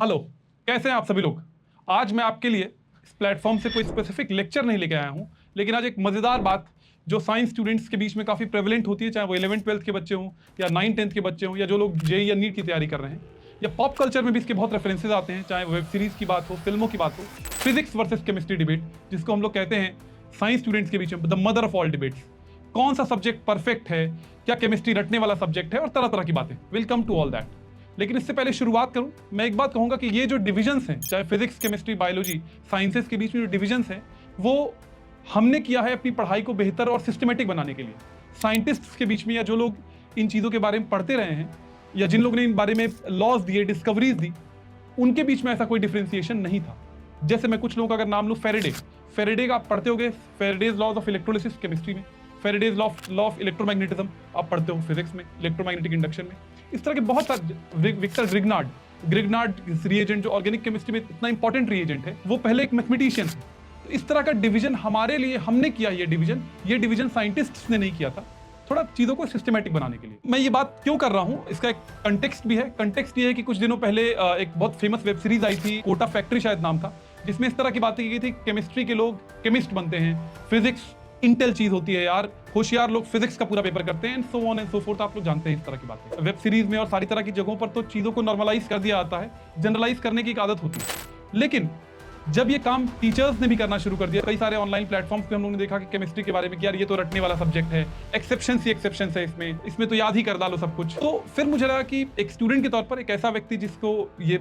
Hello, कैसे हैं आप सभी लोग। आज मैं आपके लिए इस प्लेटफॉर्म से कोई स्पेसिफिक लेक्चर नहीं लेके आया हूं, लेकिन आज एक मज़ेदार बात जो साइंस स्टूडेंट्स के बीच में काफ़ी प्रेवलेंट होती है, चाहे वो 11th-12th के बच्चे हों या 9th-10th के बच्चे हों या जो लोग जेईई या नीट की तैयारी कर रहे हैं, या पॉप कल्चर में भी इसके बहुत रेफरेंसेज आते हैं, चाहे वेब सीरीज़ की बात हो, फिल्मों की बात हो। फिजिक्स वर्सेस केमिस्ट्री डिबेट, जिसको हम लोग कहते हैं साइंस स्टूडेंट्स के बीच में the mother of all debates. कौन सा सब्जेक्ट परफेक्ट है, क्या केमिस्ट्री रटने वाला सब्जेक्ट है, और तरह तरह की बातें। Welcome to all that. लेकिन इससे पहले शुरुआत करूं, मैं एक बात कहूंगा कि ये जो डिविजन्स हैं, चाहे फिजिक्स, केमिस्ट्री, बायोलॉजी, साइंसेस के बीच में जो डिविजन्स हैं, वो हमने किया है अपनी पढ़ाई को बेहतर और सिस्टमेटिक बनाने के लिए। साइंटिस्ट्स के बीच में, या जो लोग इन चीज़ों के बारे में पढ़ते रहे हैं, या जिन लोगों ने इन बारे में लॉज दिए, डिस्कवरीज दी, उनके बीच में ऐसा कोई डिफ्रेंसिएशन नहीं था। जैसे मैं कुछ लोगों का अगर नाम लूँ, फेरेडे का आप पढ़ते होगे, Faraday's laws of electrolysis chemistry में, फेरेडेज लॉ ऑफ इलेक्ट्रोमैग्नेटिज्म आप पढ़ते हो फिजिक्स में, इलेक्ट्रोमैग्नेटिक इंडक्शन में। इस तरह के बहुत सारे, विक्टर ग्रिग्नार्ड रिएजेंट जो ऑर्गेनिक केमिस्ट्री में इतना इंपॉर्टेंट रिएजेंट है, वो पहले एक मैथमेटिशियन थे। तो इस तरह का डिवीजन हमारे लिए हमने किया। ये डिवीजन साइंटिस्ट्स ने नहीं किया था, थोड़ा चीज़ों को सिस्टमेटिक बनाने के लिए। मैं ये बात क्यों कर रहा हूँ, इसका एक कंटेक्स्ट भी है। कंटेक्स्ट ये है कि कुछ दिनों पहले एक बहुत फेमस वेब सीरीज आई थी, कोटा फैक्ट्री शायद नाम था, जिसमें इस तरह की बातें की गई थी, केमिस्ट्री के लोग केमिस्ट बनते हैं, फिजिक्स इंटेल चीज होती है यार, होशियार लोग फिजिक्स का पूरा पेपर करते हैं, and so on and so fourth. आप लोग जानते हैं इस तरह की बातें। वेब सीरीज में और सारी तरह की जगहों पर तो चीजों को नॉर्मलाइज कर दिया जाता है, जनरलाइज करने की एक आदत होती है। लेकिन जब ये काम टीचर्स ने भी करना शुरू कर दिया, कई सारे ऑनलाइन प्लेटफॉर्म्स पे हम लोगों ने देखा कि केमिस्ट्री के बारे में कि यार ये तो रटने वाला सब्जेक्ट है, एक्सेप्शंस ही एक्सेप्शंस है इसमें तो याद ही कर डालो सब कुछ। तो फिर मुझे लगा कि एक स्टूडेंट के तौर पर, एक ऐसा व्यक्ति जिसको ये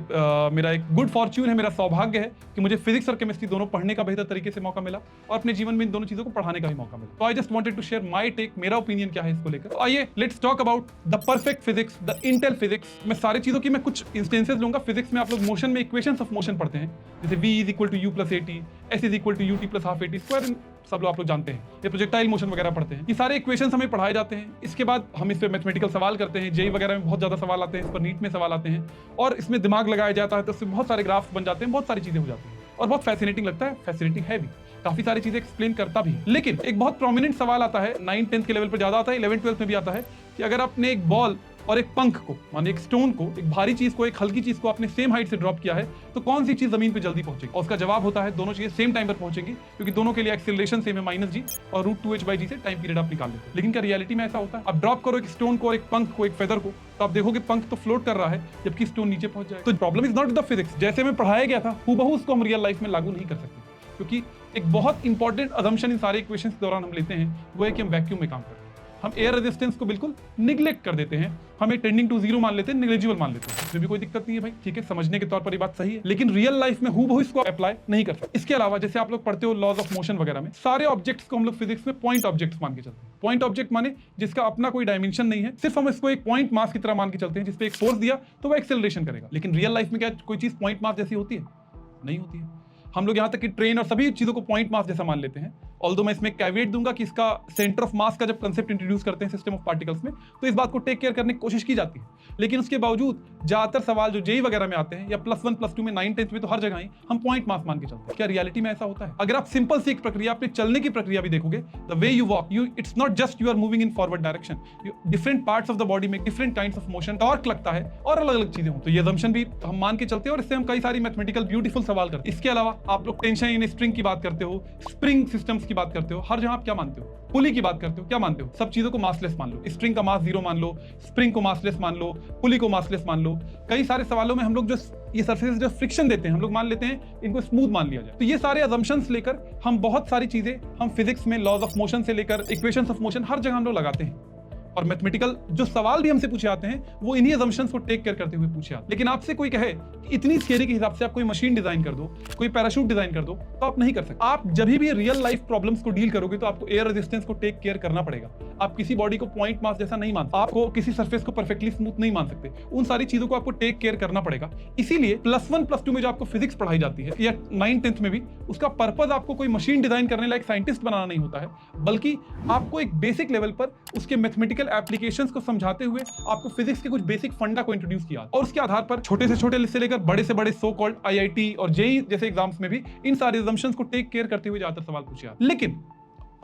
मेरा एक गुड फॉर्च्यून है, मेरा सौभाग्य है कि मुझे फिजिक्स और केमिस्ट्री दोनों पढ़ने का बेहतर तरीके से मौका मिला और अपने जीवन में इन दोनों चीजों को पढ़ाने का भी मौका मिला। तो I just wanted to share my take, मेरा ओपिनियन क्या है इसको लेकर। तो आइए let's talk about the perfect physics, the intel physics. मैं सारी चीजों की मैं कुछ इंस्टेंसेस लूंगा। फिजिक्स में आप लोग मोशन में इक्वेशंस ऑफ मोशन पढ़ते हैं, जैसे v is equal to U plus AT, s is equal to UT plus half AT square, सब लोग आप लोग जानते हैं। ये प्रोजेक्टाइल मोशन वगैरह पढ़ते हैं, ये सारे इक्वेशंस हमें पढ़ाए जाते हैं। इसके बाद हम इस पे मैथमेटिकल सवाल करते हैं, जेई वगैरह में बहुत ज्यादा सवाल आते हैं, इस पर नीट में सवाल आते हैं, और इसमें दिमाग लगाया जाता है, तो इससे बहुत सारे ग्राफ्स बन जाते हैं, बहुत सारी चीजें हो जाती हैं, और बहुत फैसिनेटिंग लगता है, फैसिनेटिंग है भी, काफी सारी चीजें एक्सप्लेन करता भी। लेकिन एक बहुत प्रोमिनेंट सवाल आता है, 9th-10th के लेवल पर ज्यादा आता है, 11th-12th में भी आता है, कि अगर आपने एक बॉल और एक पंख को, माने एक स्टोन को, एक भारी चीज को एक हल्की चीज को आपने सेम हाइट से ड्रॉप किया है, तो कौन सी चीज जमीन पे जल्दी पहुंचेगी? और उसका जवाब होता है दोनों चीजें सेम टाइम पर पहुंचेंगी, क्योंकि दोनों के लिए एक्सेलरेशन सेम है, -g, और √2h/g से टाइम पीरियड आप निकाल लेते हैं। लेकिन क्या रियलिटी में ऐसा होता है? आप ड्रॉप करो एक स्टोन को और एक पंख को, एक फेदर को, तो आप देखोगे पंख तो फ्लोट कर रहा है जबकि स्टोन नीचे पहुंच जाएगा। तो problem is not the physics, जैसे हमें पढ़ाया गया था हूबहू उसको हम रियल लाइफ में लागू नहीं कर सकते, क्योंकि एक बहुत इंपॉर्टेंट अजम्पशन इन सारे इक्वेशंस के दौरान हम लेते हैं, वो है कि हम वैक्यूम में काम करते हैं। हम एयर रेजिस्टेंस को बिल्कुल निग्लेक्ट कर देते हैं, हमें टेंडिंग टू जीरो मान लेते हैं, नेग्लिजिबल मान लेते हैं। इसमें भी कोई दिक्कत नहीं है भाई, ठीक है, समझने के तौर पर ये बात सही है, लेकिन रियल लाइफ में हूबहू इसको अप्लाई नहीं कर सकते। इसके अलावा जैसे आप लोग पढ़ते हो लॉज ऑफ मोशन वगैरह में, सारे ऑब्जेक्ट्स को हम लोग फिजिक्स में पॉइंट ऑब्जेक्ट्स मान के चलते हैं। पॉइंट ऑब्जेक्ट माने जिसका अपना कोई डायमेंशन नहीं है, सिर्फ हम इसको एक पॉइंट मास की तरह मान के चलते हैं, जिसपे एक फोर्स दिया तो वो एक्सेलरेशन करेगा। लेकिन रियल लाइफ में क्या कोई चीज पॉइंट मास जैसी होती है? नहीं होती है। हम लोग यहाँ तक कि ट्रेन और सभी चीजों को पॉइंट मास जैसा मान लेते हैं। ऑल्दो मैं इसमें कैविएट दूंगा कि इसका सेंटर ऑफ मास का जब कंसेप्ट इंट्रोड्यूस करते हैं सिस्टम ऑफ पार्टिकल्स में, तो इस बात को टेक केयर करने की कोशिश की जाती है। लेकिन उसके बावजूद ज्यादातर सवाल जो जेई वगैरह में आते हैं, या +1 +2 में, 9th-10th में, तो हर जगह ही हम पॉइंट मास मान के चलते हैं। क्या रियलिटी में ऐसा होता है? अगर आप सिंपल सी एक प्रक्रिया, अपने चलने की प्रक्रिया भी देखोगे, the way you walk, it's not just you are moving in forward direction, different parts of the body में different kinds of motion, torque लगता है, और अलग अलग चीजें हो। तो ये असम्पशन भी हम मान के चलते हैं, और इससे हम कई सारी मैथमेटिकल ब्यूटीफुल सवाल करते हैं। इसके अलावा आप लोग टेंशन इन स्प्रिंग की बात करते हो, स्प्रिंग सिस्टम्स की बात करते हो, हर जगह आप क्या मानते हो? पुली की बात करते हो, क्या मानते हो? सब चीजों को मासलेस मान लो, स्प्रिंग का मास 0 मान लो, स्प्रिंग को मासलेस मान लो, पुली को मासलेस मान लो। कई सारे सवालों में हम लोग जो ये सरफेस जो फ्रिक्शन देते हैं, हम लोग मान लेते हैं इनको स्मूथ मान लिया जाए। तो ये सारे अजम्पशंस लेकर हम बहुत सारी चीजें, हम फिजिक्स में लॉज ऑफ मोशन से लेकर इक्वेशंस ऑफ मोशन, हर जगह हम लोग लगाते हैं। और मैथमेटिकल जो सवाल भी हमसे पूछे आते हैं, वो इन्हीं असम्पशंस को टेक केयर करते हुए पूछे आते हैं। लेकिन आपसे कोई कहे कि इतनी थियरी के हिसाब से आप कोई मशीन डिजाइन कर दो, कोई पैराशूट डिजाइन कर दो, तो आप नहीं कर सकते। आप जब भी रियल लाइफ प्रॉब्लम्स को डील करोगे, तो आपको एयर रेजिस्टेंस को टेक केयर करना पड़ेगा। आप किसी बॉडी को पॉइंट मास जैसा नहीं मान सकते, आपको किसी सरफेस को परफेक्टली स्मूथ नहीं मान सकते। उन सारी चीजों को आपको टेक केयर करना पड़ेगा। इसीलिए +1 +2 में जो आपको फिजिक्स पढ़ाई जाती है, या 9th-10th में भी, उसका पर्पज आपको कोई मशीन डिजाइन करने लायक साइंटिस्ट बनाना नहीं होता है, बल्कि आपको एक बेसिक लेवल पर उसके मैथमेटिकल एप्लीकेशंस को समझाते हुए आपको फिजिक्स के कुछ बेसिक फंडा को इंट्रोड्यूस किया, और उसके आधार पर छोटे से छोटे से लेकर बड़े से बड़े सो कॉल्ड आईआईटी और जेईई जैसे एग्जाम्स में भी इन सारे असम्पशंस को टेक केयर करते हुए ज्यादातर सवाल पूछे। लेकिन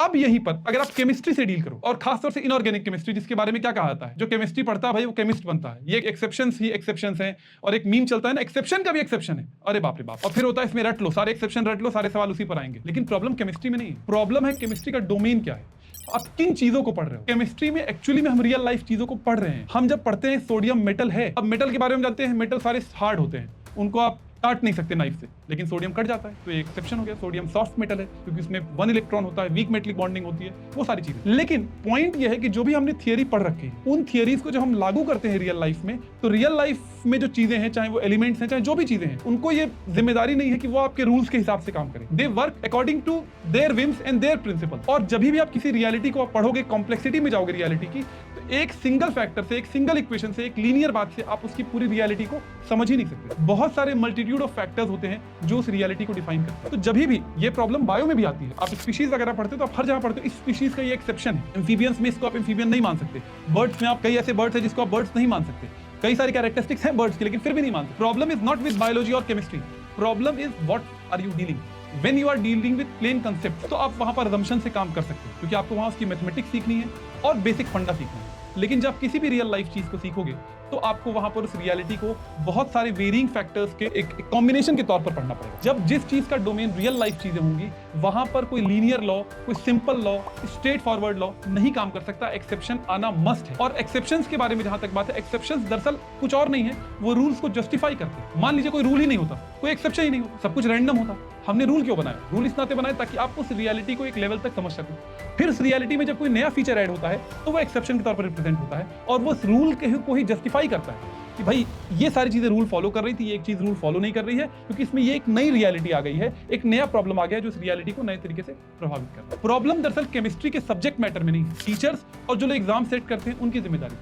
अब यहीं पर अगर आप केमिस्ट्री से डील करो और खासतौर से इनऑर्गेनिक केमिस्ट्री, जिसके बारे में क्या कहा जाता है, जो केमिस्ट्री पढ़ता है भाई वो केमिस्ट बनता है, ये एक्सेप्शंस ही एक्सेप्शंस हैं। और एक मीम चलता है ना, एक्सेप्शन का भी एक्सेप्शन है, अरे बाप रे बाप। और फिर होता है इसमें रट लो, सारे एक्सेप्शन रट लो, सारे सवाल उसी पर आएंगे। लेकिन प्रॉब्लम केमिस्ट्री में नहीं है, प्रॉब्लम है केमिस्ट्री का डोमेन क्या है, आप किन चीजों को पढ़ रहे हो। केमिस्ट्री में एक्चुअली में हम रियल लाइफ चीजों को पढ़ रहे हैं। हम जब पढ़ते हैं सोडियम मेटल है, अब मेटल के बारे में जानते हैं, मेटल सारे हार्ड होते हैं, उनको आप काट नहीं सकते नाइफ से, लेकिन सोडियम कट जाता है, तो ये एक्सेप्शन हो गया। सोडियम सॉफ्ट मेटल है क्योंकि उसमें 1 इलेक्ट्रॉन होता है, वीक मेटलिक बॉन्डिंग होती है, वो सारी चीजें। लेकिन पॉइंट ये है कि जो भी हमने थियरी पढ़ रखी है, उन थियरीज को जब हम लागू करते हैं रियल लाइफ में, तो रियल लाइफ में जो चीजें हैं, चाहे वो एलिमेंट्स हैं, चाहे जो भी चीजें हैं, उनको ये जिम्मेदारी नहीं है कि वो आपके रूल्स के हिसाब से काम करें। They work according to their whims and their principle. और जब भी आप किसी रियलिटी को पढ़ोगे, कॉम्प्लेक्सिटी में जाओगे रियलिटी की, तो एक सिंगल फैक्टर से, एक सिंगल इक्वेशन से, एक लीनियर बात से आप उसकी पूरी रियलिटी को समझ ही नहीं सकते। बहुत सारे मल्टीट्यूड ऑफ फैक्टर्स होते हैं जो उस रियलिटी को डिफाइन करते हैं। तो जब भी ये प्रॉब्लम बायो में भी आती है, आप स्पीशीज वगैरह पढ़ते हो तो आप हर जगह पढ़ते हो, इस स्पीशीज का ये एक्सेप्शन है। एम्फीबियंस में इसको आप एम्फीबियन नहीं मान सकते, बर्ड्स में आप कई ऐसे बर्ड्स हैं जिसको आप बर्ड्स नहीं मान सकते, कई सारी कैरेक्टरिस्टिक्स हैं बर्ड्स की, लेकिन फिर भी नहीं मान सकते। Problem is not with biology और chemistry, problem is what are you dealing. When you are dealing with plain concepts, तो आप वहां पर assumption से काम कर सकते हो, क्योंकि आपको वहां उसकी मैथमेटिक्स सीखनी है और बेसिक फंडा सीखना है। लेकिन जब किसी भी रियल लाइफ चीज को सीखोगे, तो आपको वहां पर उस रियलिटी को बहुत सारे वेरिंग फैक्टर्स के एक कॉम्बिनेशन के तौर पर पढ़ना पड़ेगा। जब जिस चीज का डोमेन रियल लाइफ चीजें होंगी, वहां पर कोई लीनियर लॉ, कोई simple law, straight forward law नहीं काम कर सकता, एक्सेप्शन आना मस्ट है। और एक्सेप्शंस के बारे में जहां तक बात है, एक्सेप्शंस दरअसल कुछ और नहीं है, वो रूल्स को जस्टिफाई करते हैं। मान लीजिए कोई रूल ही नहीं होता, कोई एक्सेप्शन ही नहीं होता, सब कुछ रैंडम होता, हमने रूल क्यों बनाया? रूल इस नाते बनाए ताकि आप उस रियलिटी को एक लेवल तक समझ सको। फिर उस रियलिटी में जब कोई नया फीचर ऐड होता है, तो वो एक्सेप्शन के तौर पर रिप्रेजेंट होता है और वो उस रूल को ही जस्टिफाई करता है कि भाई ये सारी चीजें रूल फॉलो कर रही थी, ये एक चीज रूल फॉलो नहीं कर रही है, क्योंकि इसमें ये एक नई रियलिटी आ गई है, एक नया प्रॉब्लम आ गया जो इस रियलिटी को नए तरीके से प्रभावित कर रहा है। प्रॉब्लम दरअसल केमिस्ट्री के सब्जेक्ट मैटर में नहीं, टीचर्स और जो लोग एग्जाम सेट करते हैं उनकी जिम्मेदारी।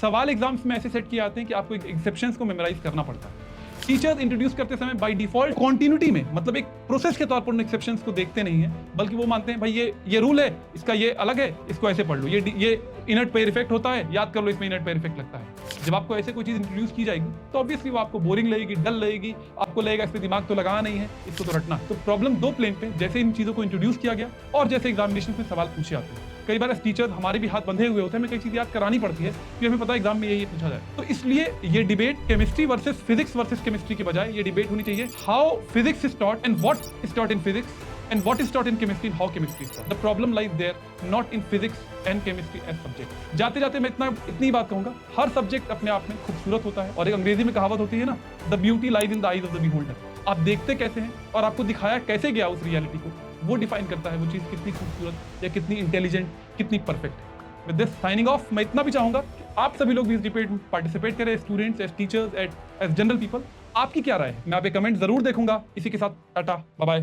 सवाल एग्जाम्स में ऐसे सेट किए जाते हैं कि आपको एक्सेप्शंस को मेमोराइज करना पड़ता है। टीचर्स इंट्रोड्यूस करते समय बाय डिफॉल्ट कॉन्टिन्यूटी में, मतलब एक प्रोसेस के तौर पर उन एक्सेप्शंस को देखते नहीं है, बल्कि वो मानते हैं भाई ये रूल है, इसका ये अलग है, इसको ऐसे पढ़ लो, ये इनर्ट पेयर इफेक्ट होता है, याद कर लो इसमें इनर्ट पेयर इफेक्ट लगता है। जब आपको ऐसे कोई चीज इंट्रोड्यूस की जाएगी, तो ऑब्वियसली वो आपको बोरिंग लगेगी, डल लगेगी, आपको लगेगा इस पे दिमाग तो लगाना नहीं है, इसको तो रटना। तो प्रॉब्लम दो प्लेन पे, जैसे इन चीजों को इंट्रोड्यूस किया गया और जैसे एग्जामिनेशन में सवाल पूछे जाते हैं। कई बार टीचर हमारे भी हाथ बंधे हुए होते हैं, हमें कई चीज याद करानी पड़ती है कि हमें पता है एग्जाम में ये पूछा जाए। तो इसलिए ये debate chemistry versus physics versus chemistry के बजाय ये डिबेट होनी चाहिए how physics is taught and what is taught in physics and what is taught in chemistry and how chemistry is taught. The problem lies there, not in physics and chemistry as subject. जाते जाते मैं इतनी बात कहूंगा, हर subject अपने आप में खूबसूरत होता है और एक अंग्रेजी में कहावत होती है ना, the beauty lies in the eyes of the beholder. आप देखते कैसे हैं और आपको दिखाया कैसे गया उस रियलिटी को, वो डिफाइन करता है वो चीज़ कितनी खूबसूरत या कितनी इंटेलिजेंट, कितनी परफेक्ट है। विद दिस साइनिंग ऑफ, मैं इतना भी चाहूंगा कि आप सभी लोग भी इस डिबेट में पार्टिसिपेट करें, students, as teachers, as general people. आपकी क्या राय है? मैं आप एक कमेंट जरूर देखूंगा। इसी के साथ टाटा, बाय बाय।